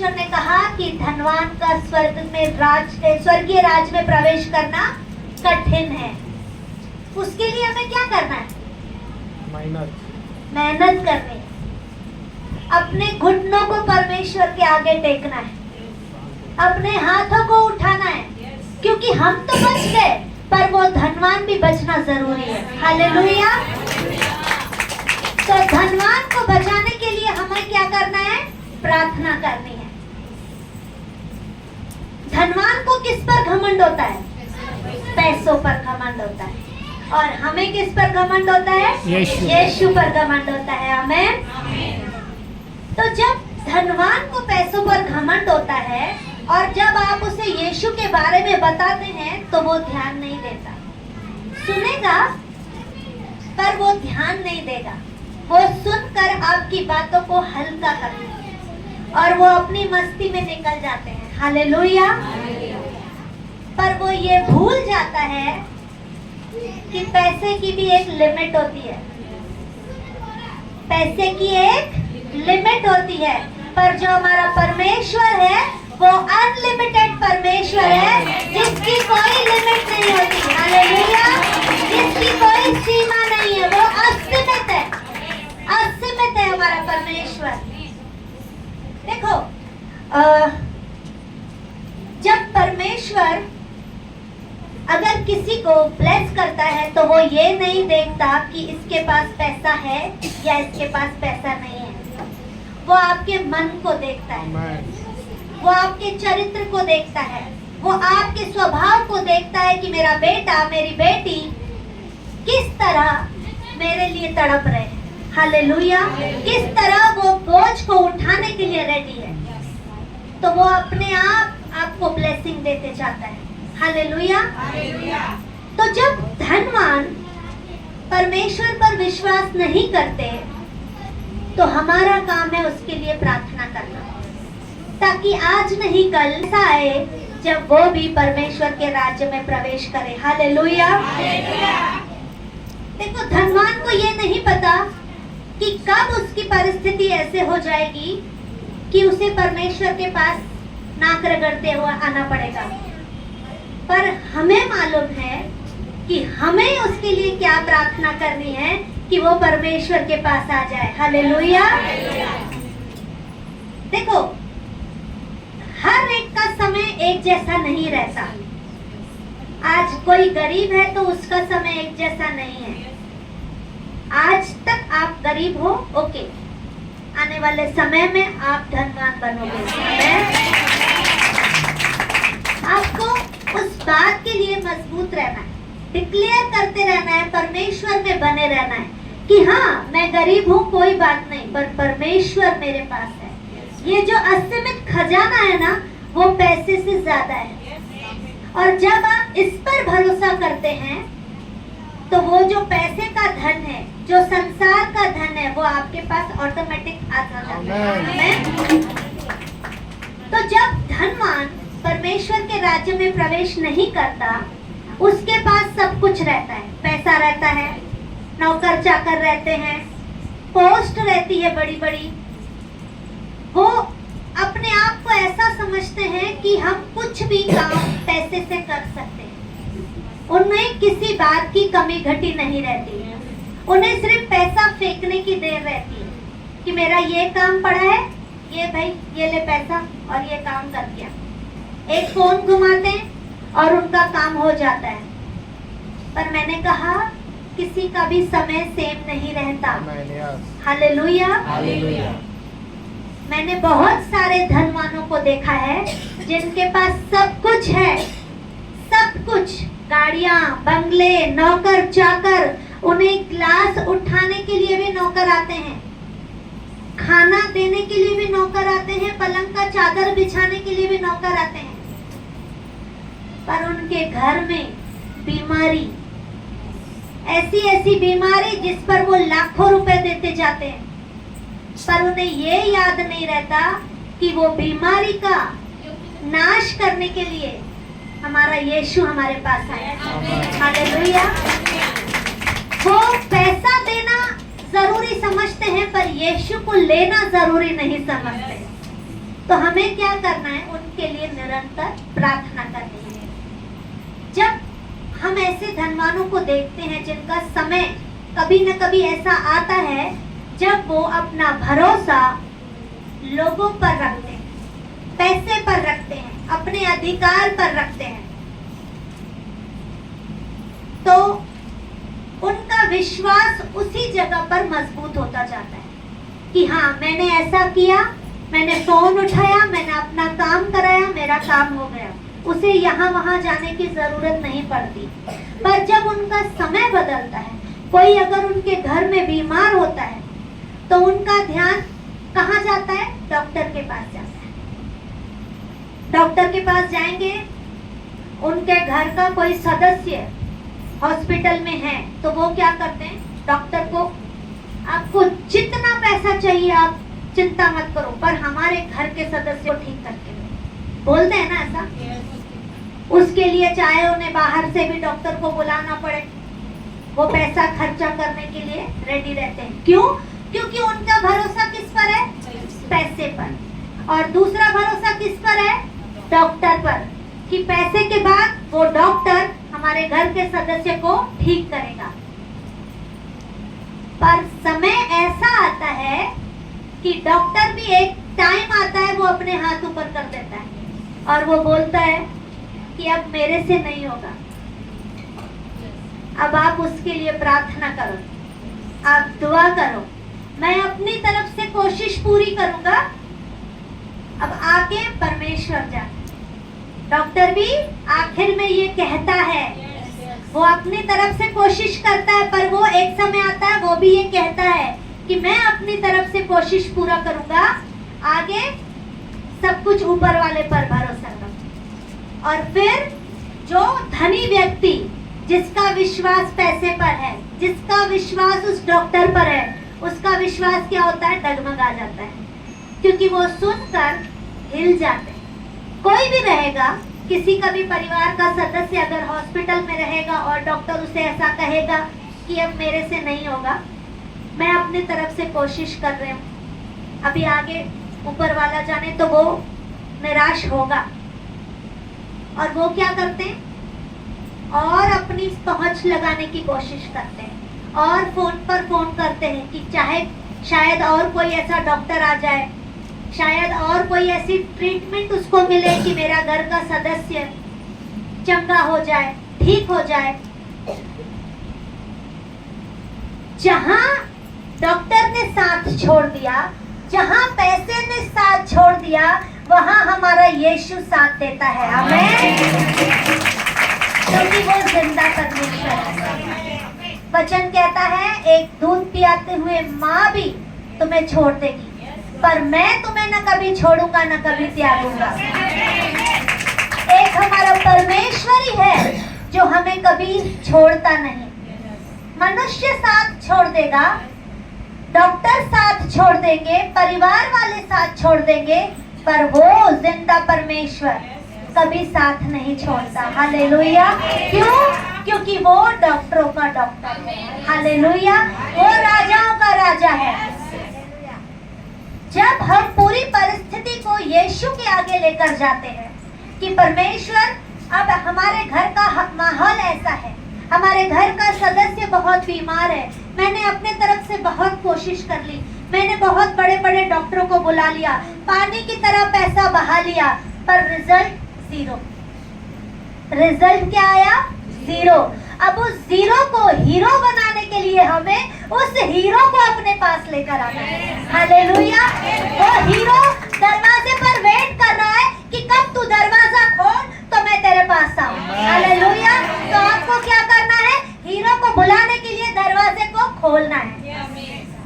परमेश्वर ने कहा कि धनवान का स्वर्गीय राज में प्रवेश करना कठिन है। उसके लिए हमें क्या करना है? मेहनत करनी है। अपने घुटनों को परमेश्वर के आगे टेकना है, अपने हाथों को उठाना है, क्योंकि हम तो बच गए पर वो धनवान भी बचना जरूरी है। हालेलुया। तो धनवान को बचाने के लिए हमें क्या करना है? प्रार्थना करनी है। धनवान को किस पर घमंड होता है? पैसों पर घमंड होता है। और हमें किस पर घमंड होता है? यीशु पर घमंड होता है। आमीन। तो जब धनवान को पैसों पर घमंड होता है और जब आप उसे यीशु के बारे में बताते हैं तो वो ध्यान नहीं देता। सुनेगा पर वो ध्यान नहीं देगा। वो सुनकर आपकी बातों को हल्का करते हैं और वो अपनी मस्ती में निकल जाते हैं। हालेलुया। पर वो ये भूल जाता है कि पैसे की भी एक लिमिट होती है। पैसे की एक लिमिट होती है, पर जो हमारा परमेश्वर है वो अनलिमिटेड परमेश्वर है, जिसकी कोई लिमिट नहीं होती। हालेलुया। जिसकी कोई सीमा नहीं है, वो असीमित है। असीमित है हमारा परमेश्वर। देखो, जब परमेश्वर अगर किसी को ब्लेस करता है तो वो ये नहीं देखता कि इसके पास पैसा है या इसके पास पैसा नहीं है। वो आपके मन को देखता है, वो आपके चरित्र को देखता है, वो आपके स्वभाव को देखता है कि मेरा बेटा मेरी बेटी किस तरह मेरे लिए तड़प रहे हैं। हालेलुया। किस तरह वो बोझ को उठाने के लिए रेडी है, तो वो अपने आप आपको ब्लेसिंग देते जाता है। हालेलुया। तो जब धनवान परमेश्वर पर विश्वास नहीं करते तो हमारा काम है उसके लिए प्रार्थना करना, ताकि आज नहीं कल ऐसा आए जब वो भी परमेश्वर के राज्य में प्रवेश करे। हालेलुया। देखो, धनवान को ये नहीं पता कि कब उसकी परिस्थिति ऐसे हो जाएगी कि उसे परमेश्वर के पास नाक रगड़ते हुए आना पड़ेगा, पर हमें मालूम है कि हमें उसके लिए क्या प्रार्थना करनी है कि वो परमेश्वर के पास आ जाए। हालेलुया। देखो, हर एक का समय एक जैसा नहीं रहता। आज कोई गरीब है तो उसका समय एक जैसा नहीं है। आज तक आप गरीब हो, ओके, आने वाले समय में आप धनवान बनोगे। आपको उस बात के लिए मजबूत रहना है, डिक्लेयर करते रहना है, परमेश्वर में बने रहना है कि हाँ, मैं गरीब हूँ, कोई बात नहीं, पर परमेश्वर मेरे पास है। ये जो असीमित खजाना है ना, वो पैसे से ज्यादा है। और जब आप इस पर भरोसा करते हैं तो वो जो पैसे का धन है, जो संसार का धन है, वो आपके पास ऑटोमेटिक आता जाता है। तो जब धनवान परमेश्वर के राज्य में प्रवेश नहीं करता, उसके पास सब कुछ रहता है, पैसा रहता है, नौकर चाकर रहते हैं, पोस्ट रहती है बड़ी बड़ी। वो अपने आप को ऐसा समझते हैं कि हम कुछ भी काम पैसे से कर सकते हैं। उनमें किसी बात की कमी घटी नहीं रहती है। उन्हें सिर्फ पैसा फेंकने की देर रहती है कि मेरा ये काम पड़ा है, ये भाई ये ले पैसा और ये काम कर दिया। एक फोन घुमाते हैं और उनका काम हो जाता है। पर मैंने कहा, किसी का भी समय सेम नहीं रहता। हालेलुया। मैंने बहुत सारे धनवानों को देखा है जिनके पास सब कुछ है, सब कुछ, गाड़ियां, बंगले, नौकर चाकर, उन्हें ग्लास उठाने के लिए भी नौकर आते हैं, खाना देने के लिए भी नौकर आते हैं, पलंग का चादर बिछाने के लिए भी नौकर आते हैं। पर उनके घर में बीमारी, ऐसी ऐसी बीमारी जिस पर वो लाखों रुपए देते जाते हैं, पर उन्हें ये याद नहीं रहता कि वो बीमारी का नाश करने के लिए हमारा यीशु हमारे पास आया। हालेलुया। वो पैसा देना जरूरी समझते हैं पर यीशु को लेना जरूरी नहीं समझते। तो हमें क्या करना है? उनके लिए निरंतर प्रार्थना करनी है। जब हम ऐसे धनवानों को देखते हैं जिनका समय कभी न कभी ऐसा आता है जब वो अपना भरोसा लोगों पर रखते हैं, पैसे पर रखते हैं, अपने अधिकार पर रखते हैं, तो उनका विश्वास उसी जगह पर मजबूत होता जाता है कि हाँ, मैंने ऐसा किया, मैंने फोन उठाया, मैंने अपना काम कराया, मेरा काम हो गया, उसे यहाँ वहाँ जाने की जरूरत नहीं पड़ती। पर जब उनका समय बदलता है, कोई अगर उनके घर में बीमार होता है तो उनका ध्यान कहाँ जाता है? डॉक्टर के पास जाता है। डॉक्टर के पास जाएंगे, उनके घर का कोई सदस्य हॉस्पिटल में है तो वो क्या करते हैं? डॉक्टर को आपको जितना पैसा चाहिए आप चिंता मत करो, पर हमारे घर के सदस्य को ठीक करके दो। बोलते हैं ना ऐसा। उसके लिए चाहे उन्हें बाहर से भी डॉक्टर को बुलाना पड़े, वो पैसा खर्चा करने के लिए रेडी रहते हैं। क्यों? क्योंकि उनका भरोसा किस पर है? पैसे पर। और दूसरा भरोसा किस पर है? डॉक्टर पर, कि पैसे के बाद वो डॉक्टर हमारे घर के सदस्य को ठीक करेगा। पर समय ऐसा आता है कि डॉक्टर भी एक टाइम आता है वो अपने हाथ ऊपर कर देता है और वो बोलता है कि अब मेरे से नहीं होगा। अब आप उसके लिए प्रार्थना करो, आप दुआ करो, मैं अपनी तरफ से कोशिश पूरी करूंगा। अब आगे परमेश्वर जाने। डॉक्टर भी आखिर में ये कहता है, वो अपनी तरफ से कोशिश करता है, पर वो एक समय आता है वो भी ये कहता है कि मैं अपनी तरफ से कोशिश पूरा करूंगा, आगे सब कुछ ऊपर वाले पर भरोसा करो। और फिर जो धनी व्यक्ति जिसका विश्वास पैसे पर है, जिसका विश्वास उस डॉक्टर पर है, उसका विश्वास क्या होता है? डगमगा जाता है, क्योंकि वो सुनकर हिल जाते हैं। कोई भी रहेगा, किसी का भी परिवार का सदस्य अगर हॉस्पिटल में रहेगा और डॉक्टर उसे ऐसा कहेगा कि अब मेरे से नहीं होगा, मैं अपनी तरफ से कोशिश कर रही हूँ, अभी आगे ऊपर वाला जाने, तो वो निराश होगा। और वो क्या करते हैं? और अपनी पहुंच लगाने की कोशिश करते हैं और फोन पर फोन करते हैं कि चाहे शायद और कोई ऐसा डॉक्टर आ जाए, शायद और कोई ऐसी ट्रीटमेंट उसको मिले कि मेरा घर का सदस्य चंगा हो जाए, ठीक हो जाए। जहां डॉक्टर ने साथ छोड़ दिया, जहां पैसे ने साथ छोड़ दिया, वहां हमारा यीशु साथ देता है। आमीन। क्योंकि वो जिंदा परमेश्वर है। वचन कहता है, एक दूध पियाते हुए माँ भी तुम्हें छोड़ देगी, पर मैं तुम्हें न कभी छोड़ूंगा न कभी त्यागूंगा। एक हमारा परमेश्वर ही है जो हमें कभी छोड़ता नहीं। मनुष्य साथ छोड़ देगा, डॉक्टर साथ छोड़ देंगे, परिवार वाले साथ छोड़ देंगे, पर वो जिंदा परमेश्वर कभी साथ नहीं छोड़ता। हालेलुया। क्यों? क्योंकि वो डॉक्टरों का डॉक्टर है। हालेलुया। वो राजाओं का राजा है। जब हम पूरी परिस्थिति को यीशु के आगे लेकर जाते हैं कि परमेश्वर, अब हमारे घर का माहौल ऐसा है, हमारे घर का सदस्य बहुत बीमार है, मैंने अपने तरफ से बहुत कोशिश कर ली, मैंने बहुत बड़े बड़े डॉक्टरों को बुला लिया, पानी की तरह पैसा बहा लिया, पर रिजल्ट जीरो। रिजल्ट क्या आया? जीरो। अब उस जीरो को हीरो बनाने के लिए हमें उस हीरो को अपने पास लेकर आना है। हालेलुया। वो हीरो दरवाजे पर वेट कर रहा है कि कब तू दरवाजा खोल तो मैं तेरे पास आऊं। हालेलुया। तो आपको क्या करना है? हीरो को बुलाने के लिए दरवाजे को खोलना है,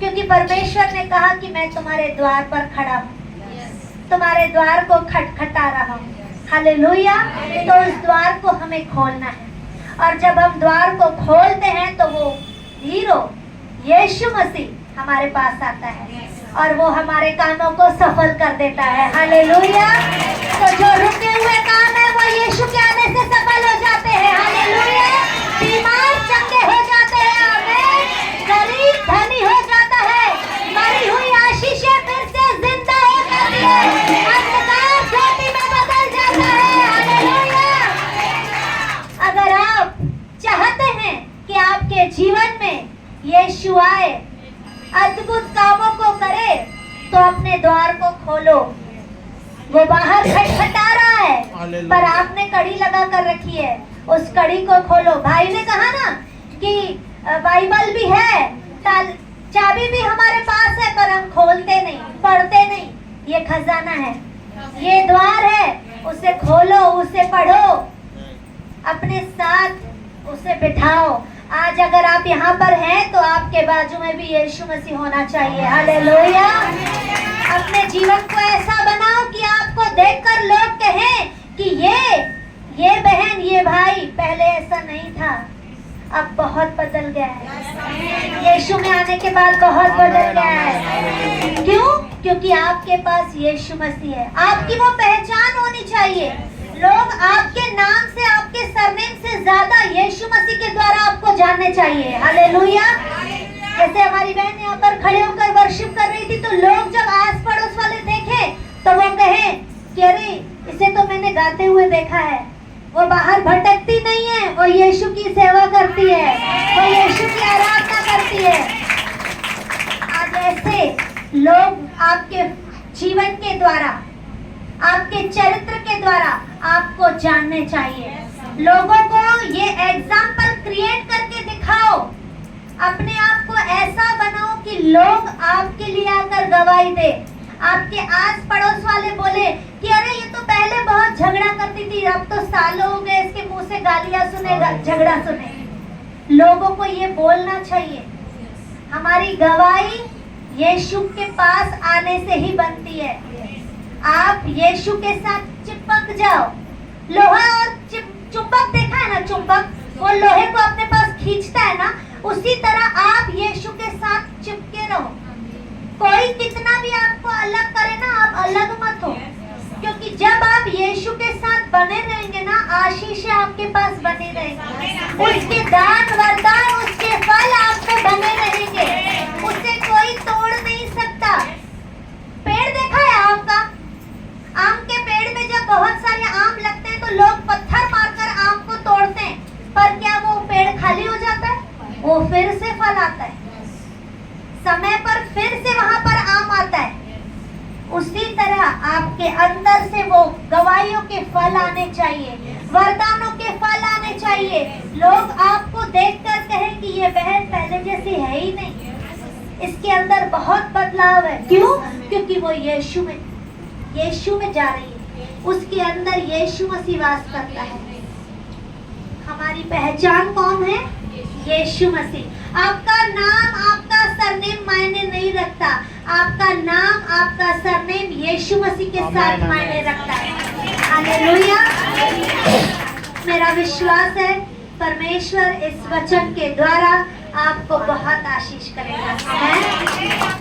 क्योंकि परमेश्वर ने कहा कि मैं तुम्हारे द्वार पर खड़ा हूँ, तुम्हारे द्वार को खटखटा रहा हूँ। हालेलुया। तो उस द्वार को हमें खोलना है, और जब हम द्वार को खोलते हैं तो वो हीरो यीशु मसीह हमारे पास आता है और वो हमारे कामों को सफल कर देता है। हालेलुया। तो जो रुके हुए काम है वो यीशु के आने से सफल हो जाते हैं। हालेलुया। बीमार चंगे हो जाते हैं। आमीन। गरीब धनी हो जाता है। मरी हुई आशीषें फिर से जिंदा हो जाती है। अपने द्वार को खोलो। वो बाहर खटखटा रहा है, पर आपने कड़ी लगा कर रखी है, उस कड़ी को खोलो। भाई ने कहा ना कि बाइबल भी है, चाबी भी हमारे पास है, पर हम खोलते नहीं, पढ़ते नहीं। ये खजाना है, ये द्वार है, उसे खोलो, उसे पढ़ो, अपने साथ उसे बिठाओ। आज अगर आप यहाँ पर हैं तो आपके बाजू में भी यीशु मसीह होना चाहिए। हालेलुया। अपने जीवन को ऐसा बनाओ कि आपको देखकर लोग कहें कि ये बहन, ये भाई पहले ऐसा नहीं था, अब बहुत बदल गया है। यीशु में आने के बाद बहुत बदल गया है। क्यों? क्योंकि आपके पास यीशु मसीह है। आपकी वो पहचान होनी चाहिए। लोग आपके नाम से, आपके सरनेम से ज्यादा यीशु मसीह के द्वारा आपको जानने चाहिए। हालेलुया। जैसे हमारी बहन यहाँ पर खड़े होकर वर्शिप कर रही थी, तो लोग जब आस पड़ोस वाले देखे तो वो कहे कि अरे इसे तो मैंने गाते हुए देखा है, वो बाहर भटकती नहीं है, वो यीशु की सेवा करती है, वो यीशु की आराधना करती है। आज ऐसे लोग आपके जीवन के द्वारा, आपके चरित्र के द्वारा आपको जानने चाहिए। लोगों को ये एग्जाम्पल क्रिएट करके दिखाओ, अपने आप को ऐसा बनाओ कि लोग आपके लिए आकर गवाही दे। आपके आस पड़ोस वाले बोले कि अरे ये तो पहले बहुत झगड़ा करती थी, अब तो सालों हो गए इसके मुंह से गालियां सुने, झगड़ा सुने। लोगों को ये बोलना चाहिए। हमारी गवाही यीशु के पास आने से ही बनती है। आप यीशु के साथ चिपक जाओ। लोहा और चुंबक देखा है ना, चुंबक वो लोहे को अपने पास खींचता है ना, उसी तरह आप यीशु के साथ चिपके रहो। कोई कितना भी आपको अलग करे ना, आप अलग मत हो, क्योंकि जब आप यीशु के साथ बने रहेंगे ना, आशीष आपके पास बने रहेंगे, उसके दान वरदान, उसके फल आप पे बने रहेंगे, उसे कोई तोड़ नहीं सकता। पेड़ देखा है आम का? आम के पेड़ में जब बहुत सारे आम लगते हैं तो लोग पत्थर मारकर आम को तोड़ते हैं, पर क्या वो पेड़ खाली हो जाता है? वो फिर से फल आता है, समय पर फिर से वहां पर आम आता है। उसी तरह आपके अंदर से वो गवाहियों के फल आने चाहिए, वरदानों के फल आने चाहिए। लोग आपको देखकर कहें कि ये बहन पहले जैसी है ही नहीं, इसके अंदर बहुत बदलाव है। क्यों? क्योंकि वो यीशु में जा रही है, उसके अंदर यीशु मसीह वास करता है। हमारी पहचान कौन है? यीशु मसीह। आपका नाम, आपका सरनेम मायने नहीं रखता, आपका नाम, आपका सरनेम यीशु मसीह के साथ मायने रखता है। हालेलुया। मेरा विश्वास है परमेश्वर इस वचन के द्वारा आपको बहुत आशीष करेगा।